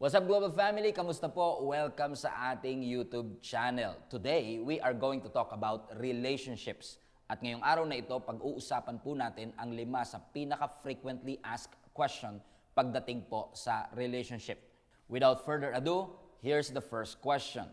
What's up, Global Family? Kamusta po? Welcome sa ating YouTube channel. Today, we are going to talk about relationships. At ngayong araw na ito, pag-uusapan po natin ang 5 sa pinaka-frequently asked question pagdating po sa relationship. Without further ado, here's the first question.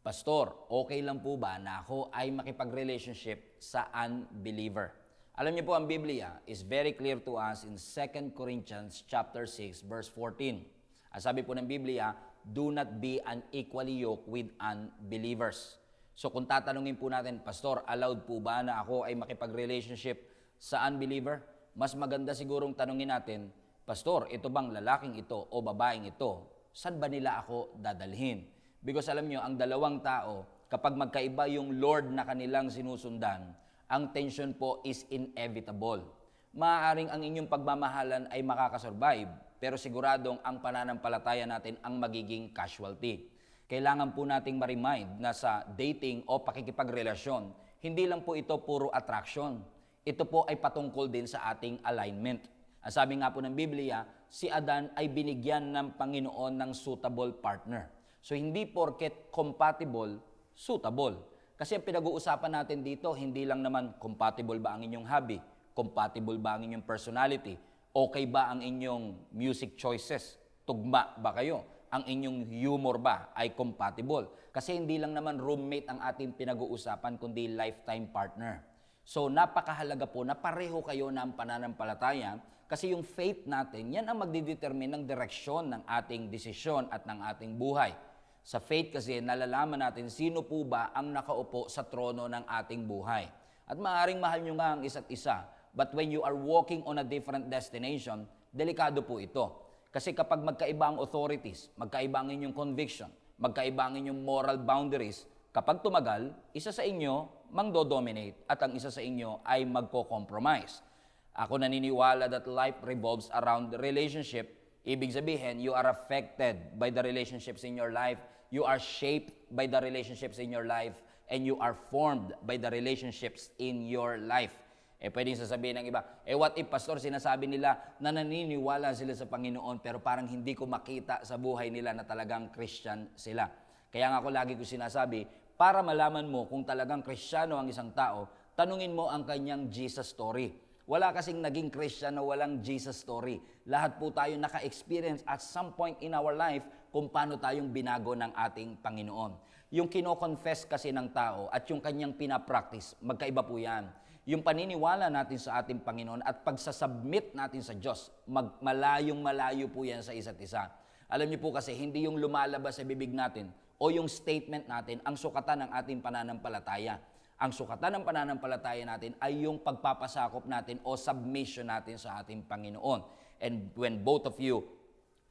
Pastor, okay lang po ba na ako ay makipag-relationship sa unbeliever? Alam niyo po, ang Biblia is very clear to us in 2 Corinthians chapter 6, verse 14. Ang sabi po ng Biblia, do not be unequally yoked with unbelievers. So kung tatanungin po natin, Pastor, allowed po ba na ako ay makipag-relationship sa unbeliever? Mas maganda sigurong tanungin natin, Pastor, ito bang lalaking ito o babaeng ito, saan ba nila ako dadalhin? Because alam nyo, ang dalawang tao, kapag magkaiba yung Lord na kanilang sinusundan, ang tension po is inevitable. Maaaring ang inyong pagmamahalan ay makakasurvive, pero siguradong ang pananampalataya natin ang magiging casualty. Kailangan po nating ma-remind na sa dating o pakikipagrelasyon, hindi lang po ito puro attraction. Ito po ay patungkol din sa ating alignment. Ang sabi nga po ng Biblia, si Adan ay binigyan ng Panginoon ng suitable partner. So hindi porket compatible, suitable. Kasi ang pinag-uusapan natin dito, hindi lang naman compatible ba ang inyong hobby, compatible ba ang inyong personality, okay ba ang inyong music choices, tugma ba kayo, ang inyong humor ba ay compatible. Kasi hindi lang naman roommate ang ating pinag-uusapan, kundi lifetime partner. So napakahalaga po na pareho kayo ng pananampalataya kasi yung faith natin, yan ang magdidetermine ng direksyon ng ating desisyon at ng ating buhay. Sa faith kasi, nalalaman natin sino po ba ang nakaupo sa trono ng ating buhay. At maaaring mahal nyo nga ang isa't isa, but when you are walking on a different destination, delikado po ito. Kasi kapag magkaiba ang authorities, magkaiba ang inyong conviction, magkaiba ang inyong moral boundaries, kapag tumagal, isa sa inyo mangdo-dominate at ang isa sa inyo ay magko-compromise. Ako naniniwala that life revolves around the relationship. Ibig sabihin, you are affected by the relationships in your life, you are shaped by the relationships in your life, and you are formed by the relationships in your life. Pwedeng sasabihin ng iba, what if, Pastor, sinasabi nila na naniniwala sila sa Panginoon pero parang hindi ko makita sa buhay nila na talagang Christian sila. Kaya nga ako lagi ko sinasabi, para malaman mo kung talagang Kristiyano ang isang tao, tanungin mo ang kanyang Jesus story. Wala kasing naging Christian na walang Jesus story. Lahat po tayo naka-experience at some point in our life kung paano tayong binago ng ating Panginoon. Yung kino-confess kasi ng tao at yung kanyang pinapractice, magkaiba po yan. Yung paniniwala natin sa ating Panginoon at pagsasubmit natin sa Diyos, malayong-malayo po yan sa isa't isa. Alam niyo po kasi, hindi yung lumalabas sa bibig natin o yung statement natin ang sukatan ng ating pananampalataya. Ang sukatan ng pananampalataya natin ay yung pagpapasakop natin o submission natin sa ating Panginoon. And when both of you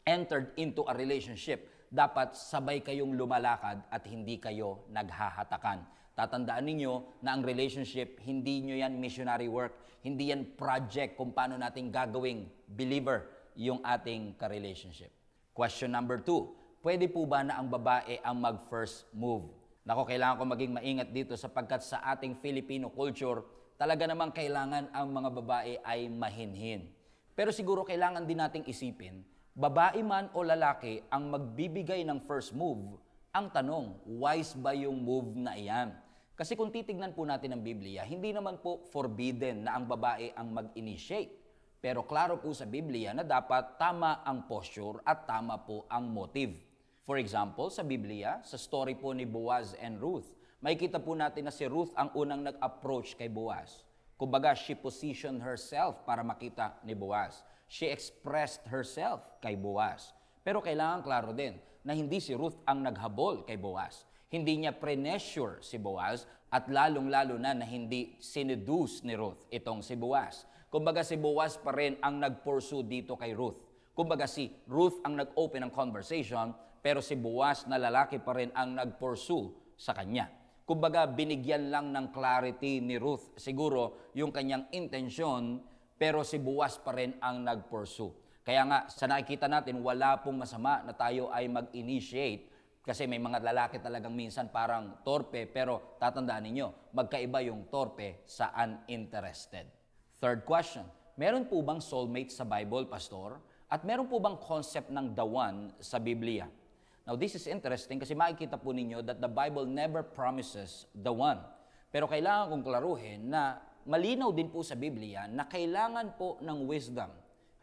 entered into a relationship, dapat sabay kayong lumalakad at hindi kayo naghahatakan. Tatandaan ninyo na ang relationship, hindi nyo yan missionary work, hindi yan project kung paano natin gagawing believer yung ating ka-relationship. Question number 2, pwede po ba na ang babae ang mag-first move? Nako, kailangan ko maging maingat dito sapagkat sa ating Filipino culture, talaga namang kailangan ang mga babae ay mahinhin. Pero siguro kailangan din nating isipin, babae man o lalaki ang magbibigay ng first move, ang tanong, wise ba yung move na iyan? Kasi kung titignan po natin ang Biblia, hindi naman po forbidden na ang babae ang mag-initiate. Pero klaro po sa Biblia na dapat tama ang posture at tama po ang motive. For example, sa Biblia, sa story po ni Boaz and Ruth, makikita po natin na si Ruth ang unang nag-approach kay Boaz. Kumbaga, she positioned herself para makita ni Boaz. She expressed herself kay Boaz. Pero kailangan klaro din na hindi si Ruth ang naghabol kay Boaz. Hindi niya pre-nessure si Boaz at lalong-lalo na hindi sineduce ni Ruth itong si Boaz. Kumbaga, si Boaz pa rin ang nag-pursue dito kay Ruth. Kumbaga, si Ruth ang nag-open ng conversation, pero si Boaz na lalaki pa rin ang nag-pursue sa kanya. Kumbaga, binigyan lang ng clarity ni Ruth siguro yung kanyang intensyon, pero si Boaz pa rin ang nag-pursue. Kaya nga, sa nakikita natin, wala pong masama na tayo ay mag-initiate kasi may mga lalaki talagang minsan parang torpe, pero tatandaan ninyo, magkaiba yung torpe sa uninterested. Third question, meron po bang soulmate sa Bible, Pastor? At meron po bang concept ng the one sa Biblia? Now, this is interesting kasi makikita po ninyo that the Bible never promises the one. Pero kailangan kong klaruhin na malinaw din po sa Biblia na kailangan po ng wisdom.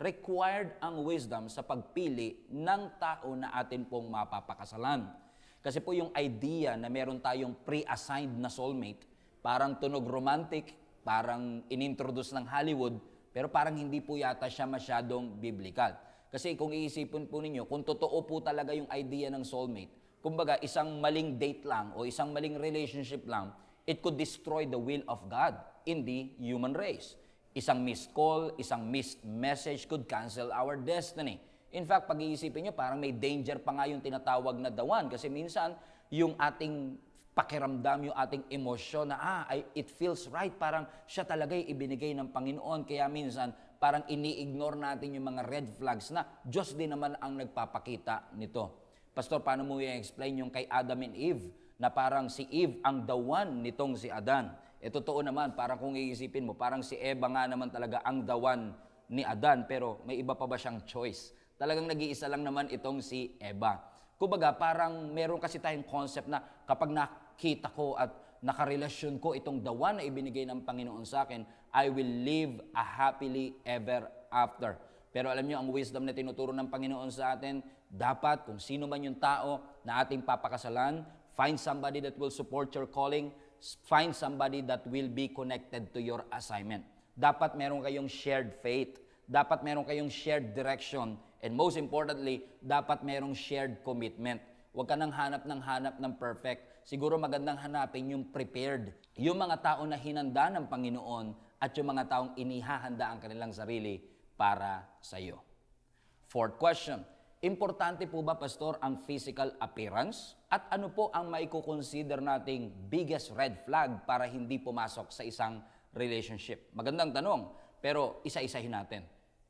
Required ang wisdom sa pagpili ng tao na atin pong mapapakasalan. Kasi po yung idea na meron tayong pre-assigned na soulmate, parang tunog romantic, parang inintroduce ng Hollywood, pero parang hindi po yata siya masyadong biblical. Kasi kung iisipin po ninyo, kung totoo po talaga yung idea ng soulmate, kumbaga isang maling date lang o isang maling relationship lang, it could destroy the will of God in the human race. Isang missed call, isang missed message could cancel our destiny. In fact, pag-iisipin nyo, parang may danger pa nga yung tinatawag na the one. Kasi minsan, yung ating pakiramdam, yung ating emosyon na, it feels right, parang siya talaga yung ibinigay ng Panginoon. Kaya minsan, parang ini-ignore natin yung mga red flags na Diyos din naman ang nagpapakita nito. Pastor, paano mo i-explain yung kay Adam and Eve na parang si Eve ang the one nitong si Adan? Totoo naman, parang kung iisipin mo, parang si Eva nga naman talaga ang the one ni Adan, pero may iba pa ba siyang choice? Talagang nag-iisa lang naman itong si Eva. Kumbaga, parang meron kasi tayong concept na kapag nakita ko at nakarelasyon ko itong the one na ibinigay ng Panginoon sa akin, I will live a happily ever after. Pero alam niyo, ang wisdom na tinuturo ng Panginoon sa atin, dapat kung sino man yung tao na ating papakasalan, find somebody that will support your calling, find somebody that will be connected to your assignment. Dapat meron kayong shared faith, dapat meron kayong shared direction, and most importantly, dapat merong shared commitment. Huwag ka nang hanap ng perfect. Siguro magandang hanapin yung prepared. Yung mga tao na hinanda ng Panginoon at yung mga taong inihahanda ang kanilang sarili para sa iyo. Fourth question, importante po ba, Pastor, ang physical appearance? At ano po ang maiko-consider nating biggest red flag para hindi pumasok sa isang relationship? Magandang tanong, pero isa-isahin natin.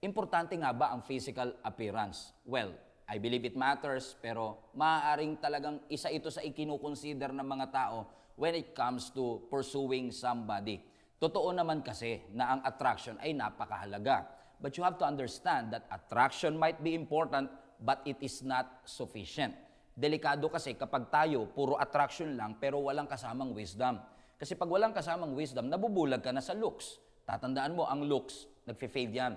Importante nga ba ang physical appearance? Well, I believe it matters, pero maaaring talagang isa ito sa ikinukonsider ng mga tao when it comes to pursuing somebody. Totoo naman kasi na ang attraction ay napakahalaga. But you have to understand that attraction might be important, but it is not sufficient. Delikado kasi kapag tayo puro attraction lang pero walang kasamang wisdom. Kasi pag walang kasamang wisdom, nabubulag ka na sa looks. Tatandaan mo, ang looks, nagfe-fade yan.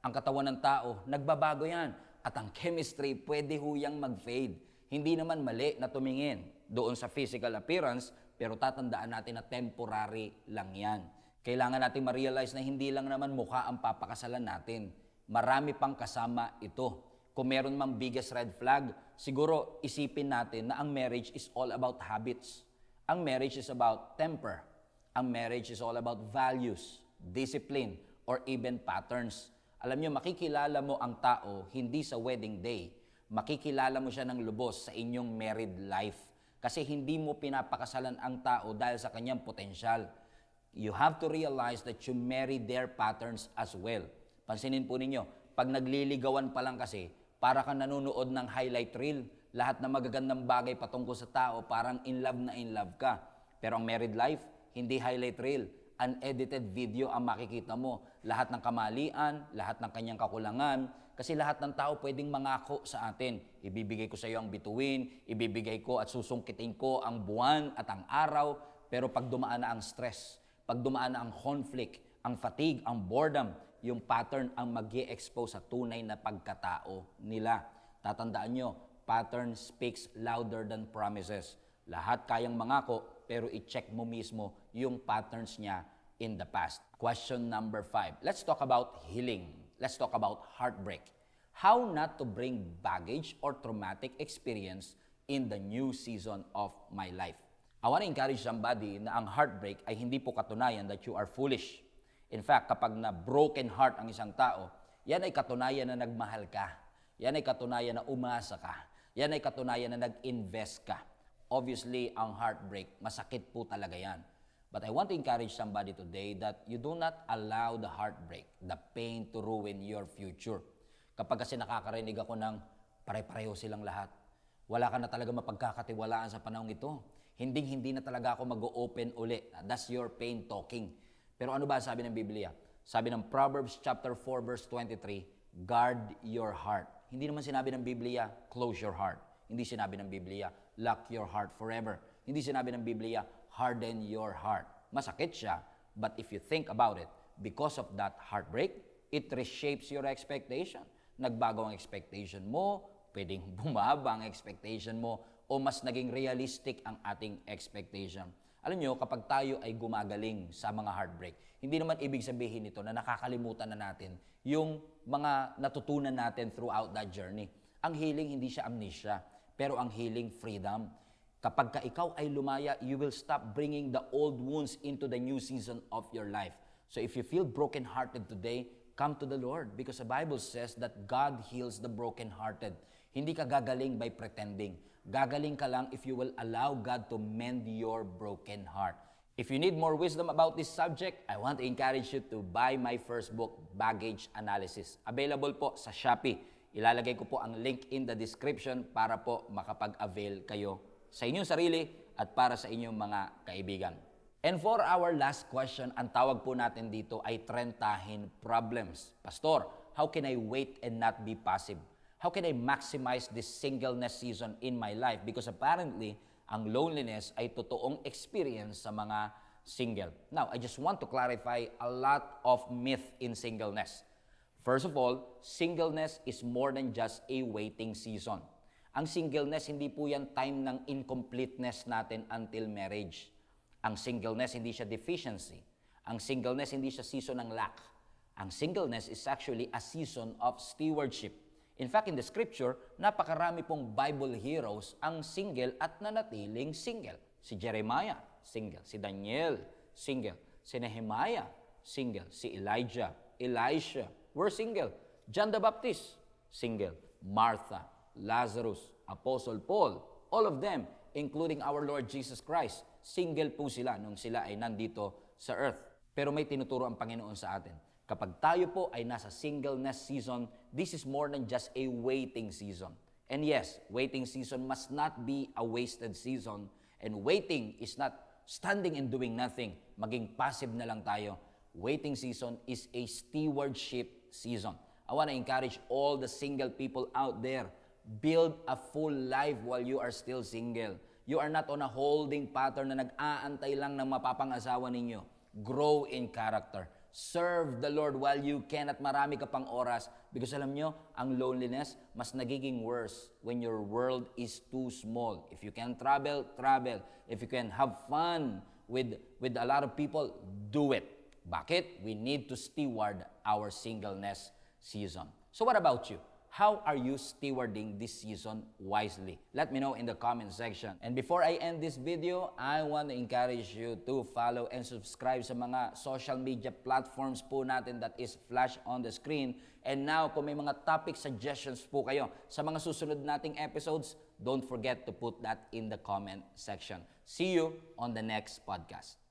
Ang katawan ng tao, nagbabago yan. At ang chemistry, pwede huyang mag-fade. Hindi naman mali na tumingin doon sa physical appearance, pero tatandaan natin na temporary lang yan. Kailangan natin ma-realize na hindi lang naman mukha ang papakasalan natin. Marami pang kasama ito. Kung meron mang biggest red flag, siguro isipin natin na ang marriage is all about habits. Ang marriage is about temper. Ang marriage is all about values, discipline, or even patterns. Alam niyo, makikilala mo ang tao hindi sa wedding day. Makikilala mo siya ng lubos sa inyong married life. Kasi hindi mo pinapakasalan ang tao dahil sa kanyang potensyal. You have to realize that you marry their patterns as well. Pansinin po ninyo, pag nagliligawan pa lang kasi, para kang nanonood ng highlight reel. Lahat ng magagandang bagay patungkol sa tao, parang in love ka. Pero ang married life, hindi highlight reel. Unedited video ang makikita mo. Lahat ng kamalian, lahat ng kanyang kakulangan. Kasi lahat ng tao pwedeng mangako sa atin. Ibibigay ko sa iyo ang bituin, ibibigay ko at susungkitin ko ang buwan at ang araw. Pero pag dumaan na ang stress, pag dumaan na ang conflict, ang fatigue, ang boredom, yung pattern ang mag-i-expose sa tunay na pagkatao nila. Tatandaan nyo, pattern speaks louder than promises. Lahat kayang mangako, pero i-check mo mismo yung patterns niya in the past. Question number 5. Let's talk about healing. Let's talk about heartbreak. How not to bring baggage or traumatic experience in the new season of my life. I want to encourage somebody na ang heartbreak ay hindi po katunayan that you are foolish. In fact, kapag na broken heart ang isang tao, yan ay katunayan na nagmahal ka. Yan ay katunayan na umasa ka. Yan ay katunayan na nag-invest ka. Obviously, ang heartbreak, masakit po talaga yan. But I want to encourage somebody today that you do not allow the heartbreak, the pain to ruin your future. Kapag kasi nakakarinig ako ng pare-pareho silang lahat, wala ka na talaga mapagkakatiwalaan sa panahong ito. Hindi na talaga ako mag-open uli. That's your pain talking. Pero ano ba sabi ng Biblia? Sabi ng Proverbs chapter 4 verse 23, guard your heart. Hindi naman sinabi ng Biblia, close your heart. Hindi sinabi ng Biblia, lock your heart forever. Hindi sinabi ng Biblia, harden your heart. Masakit siya, but if you think about it, because of that heartbreak, it reshapes your expectation. Nagbago ang expectation mo, pwedeng bumaba ang expectation mo, o mas naging realistic ang ating expectation. Alam nyo, kapag tayo ay gumagaling sa mga heartbreak, hindi naman ibig sabihin nito na nakakalimutan na natin yung mga natutunan natin throughout that journey. Ang healing, hindi siya amnesia, pero ang healing, freedom. Kapag ka ikaw ay lumaya, you will stop bringing the old wounds into the new season of your life. So if you feel brokenhearted today, come to the Lord because the Bible says that God heals the brokenhearted. Hindi ka gagaling by pretending. Gagaling ka lang if you will allow God to mend your broken heart. If you need more wisdom about this subject, I want to encourage you to buy my first book, Baggage Analysis. Available po sa Shopee. Ilalagay ko po ang link in the description para po makapag-avail kayo sa inyong sarili at para sa inyong mga kaibigan. And for our last question, ang tawag po natin dito ay trentahin problems. Pastor, how can I wait and not be passive? How can I maximize this singleness season in my life? Because apparently, ang loneliness ay totoong experience sa mga single. Now, I just want to clarify a lot of myth in singleness. First of all, singleness is more than just a waiting season. Ang singleness, hindi po yan time ng incompleteness natin until marriage. Ang singleness, hindi siya deficiency. Ang singleness, hindi siya season ng lack. Ang singleness is actually a season of stewardship. In fact, in the scripture, napakarami pong Bible heroes ang single at nanatiling single. Si Jeremiah, single. Si Daniel, single. Si Nehemiah, single. Si Elijah, Elisha, were single. John the Baptist, single. Martha, Lazarus, Apostle Paul, all of them, including our Lord Jesus Christ, single po sila nung sila ay nandito sa earth. Pero may tinuturo ang Panginoon sa atin. Kapag tayo po ay nasa singleness season, this is more than just a waiting season. And yes, waiting season must not be a wasted season. And waiting is not standing and doing nothing. Maging passive na lang tayo. Waiting season is a stewardship season. I want to encourage all the single people out there, build a full life while you are still single. You are not on a holding pattern na nag-aantay lang ng mapapangasawa ninyo. Grow in character. Serve the Lord while you can at marami ka pang oras. Because alam nyo, ang loneliness mas nagiging worse when your world is too small. If you can travel, travel. If you can have fun with a lot of people, do it. Bakit? We need to steward our singleness season. So what about you? How are you stewarding this season wisely? Let me know in the comment section. And before I end this video, I want to encourage you to follow and subscribe sa mga social media platforms po natin that is flash on the screen. And now, kung may mga topic suggestions po kayo sa mga susunod nating episodes, don't forget to put that in the comment section. See you on the next podcast.